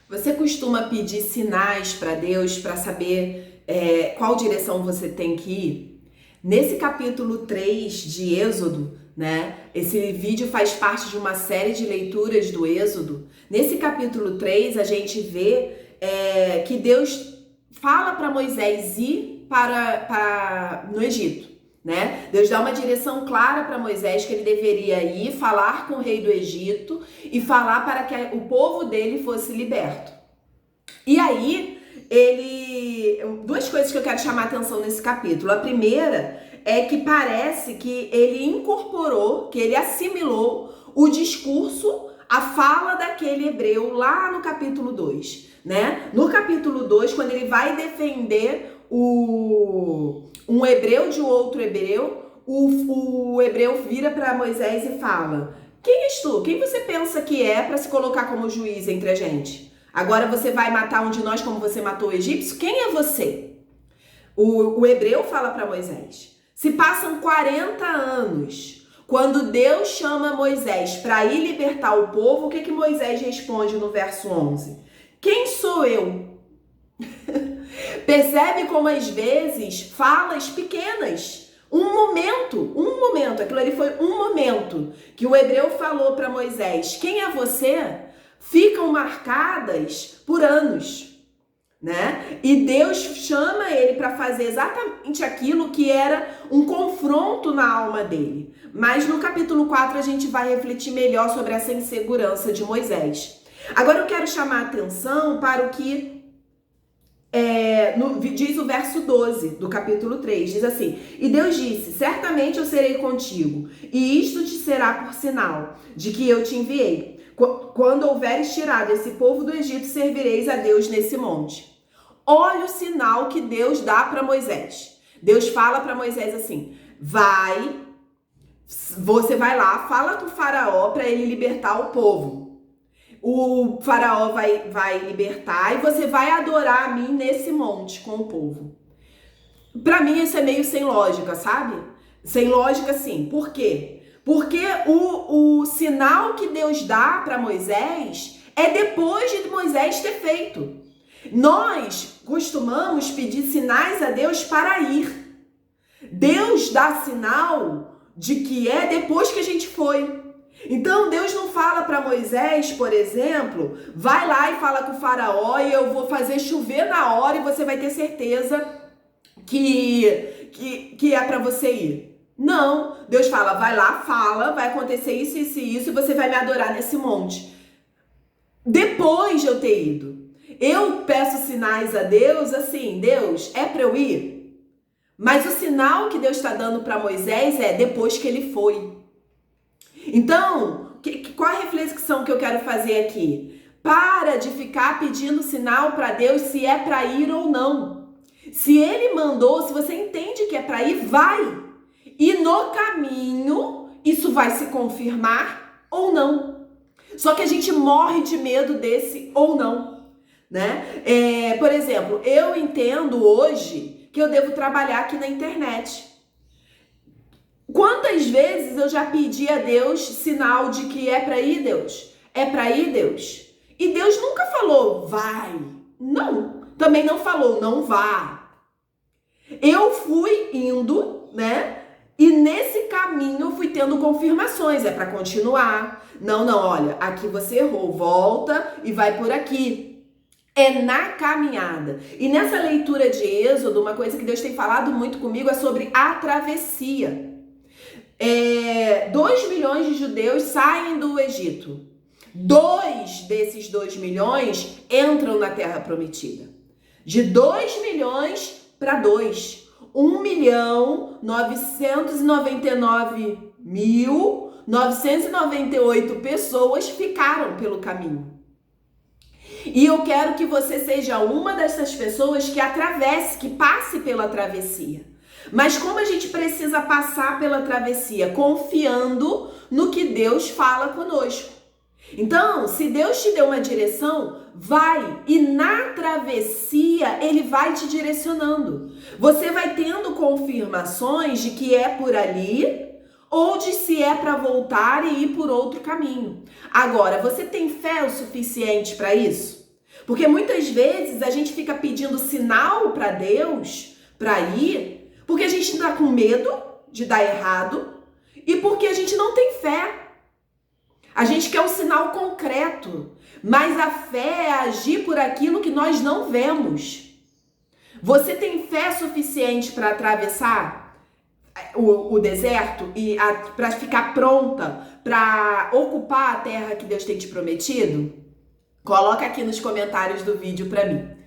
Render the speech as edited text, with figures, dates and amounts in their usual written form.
Você costuma pedir sinais para Deus para saber qual direção você tem que ir? Nesse capítulo 3 de Êxodo, né? Esse vídeo faz parte de uma série de leituras do Êxodo. Nesse capítulo 3 a gente vê que Deus fala para Moisés ir no Egito. Né? Deus dá uma direção clara para Moisés que ele deveria ir falar com o rei do Egito e falar para que o povo dele fosse liberto. E aí, duas coisas que eu quero chamar a atenção nesse capítulo. A primeira é que parece que ele incorporou, que ele assimilou o discurso, a fala daquele hebreu lá no capítulo 2, né? No capítulo 2, quando ele vai defender um hebreu de outro hebreu, o hebreu vira para Moisés e fala: quem és tu? Quem você pensa que é para se colocar como juiz entre a gente? Agora você vai matar um de nós como você matou o egípcio? Quem é você? O hebreu fala para Moisés. Se passam 40 anos, quando Deus chama Moisés para ir libertar o povo, o que Moisés responde no verso 11? Quem sou eu? Percebe como às vezes falas pequenas, um momento, aquilo ali foi um momento que o hebreu falou para Moisés, quem é você? Ficam marcadas por anos, né? E Deus chama ele para fazer exatamente aquilo que era um confronto na alma dele. Mas no capítulo 4 a gente vai refletir melhor sobre essa insegurança de Moisés. Agora eu quero chamar a atenção para o que diz o verso 12 do capítulo 3, diz assim: e Deus disse, certamente eu serei contigo, e isto te será por sinal de que eu te enviei. Quando houveres tirado esse povo do Egito, servireis a Deus nesse monte. Olha o sinal que Deus dá para Moisés. Deus fala para Moisés assim: você vai lá, fala com o faraó para ele libertar o povo. O faraó vai libertar e você vai adorar a mim nesse monte com o povo. Pra mim isso é meio sem lógica, sabe? Sem lógica sim. Por quê? Porque o sinal que Deus dá para Moisés é depois de Moisés ter feito. Nós costumamos pedir sinais a Deus para ir. Deus dá sinal de que é depois que a gente foi. Então Deus não fala para Moisés, por exemplo, vai lá e fala com o faraó e eu vou fazer chover na hora e você vai ter certeza que é para você ir. Não, Deus fala, vai lá, fala, vai acontecer isso e você vai me adorar nesse monte. Depois de eu ter ido, eu peço sinais a Deus assim, Deus, é para eu ir? Mas o sinal que Deus está dando para Moisés é depois que ele foi. Então, qual a reflexão que eu quero fazer aqui? Para de ficar pedindo sinal para Deus se é para ir ou não. Se Ele mandou, se você entende que é para ir, vai. E no caminho, isso vai se confirmar ou não. Só que a gente morre de medo desse ou não, né? Por exemplo, eu entendo hoje que eu devo trabalhar aqui na internet. Quantas vezes eu já pedi a Deus sinal de que é para ir, Deus? É para ir, Deus? E Deus nunca falou, vai. Não. Também não falou, não vá. Eu fui indo, né? E nesse caminho eu fui tendo confirmações. É para continuar. Não, olha, aqui você errou. Volta e vai por aqui. É na caminhada. E nessa leitura de Êxodo, uma coisa que Deus tem falado muito comigo é sobre a travessia. 2 milhões de judeus saem do Egito. 2 desses 2 milhões entram na Terra Prometida. De 2 milhões para 2. 1.999.998 pessoas ficaram pelo caminho. E eu quero que você seja uma dessas pessoas que atravesse, que passe pela travessia. Mas como a gente precisa passar pela travessia? Confiando no que Deus fala conosco. Então, se Deus te deu uma direção, vai. E na travessia, Ele vai te direcionando. Você vai tendo confirmações de que é por ali ou de se é para voltar e ir por outro caminho. Agora, você tem fé o suficiente para isso? Porque muitas vezes a gente fica pedindo sinal para Deus para ir, porque a gente está com medo de dar errado e porque a gente não tem fé. A gente quer um sinal concreto, mas a fé é agir por aquilo que nós não vemos. Você tem fé suficiente para atravessar o deserto e para ficar pronta para ocupar a terra que Deus tem te prometido? Coloca aqui nos comentários do vídeo para mim.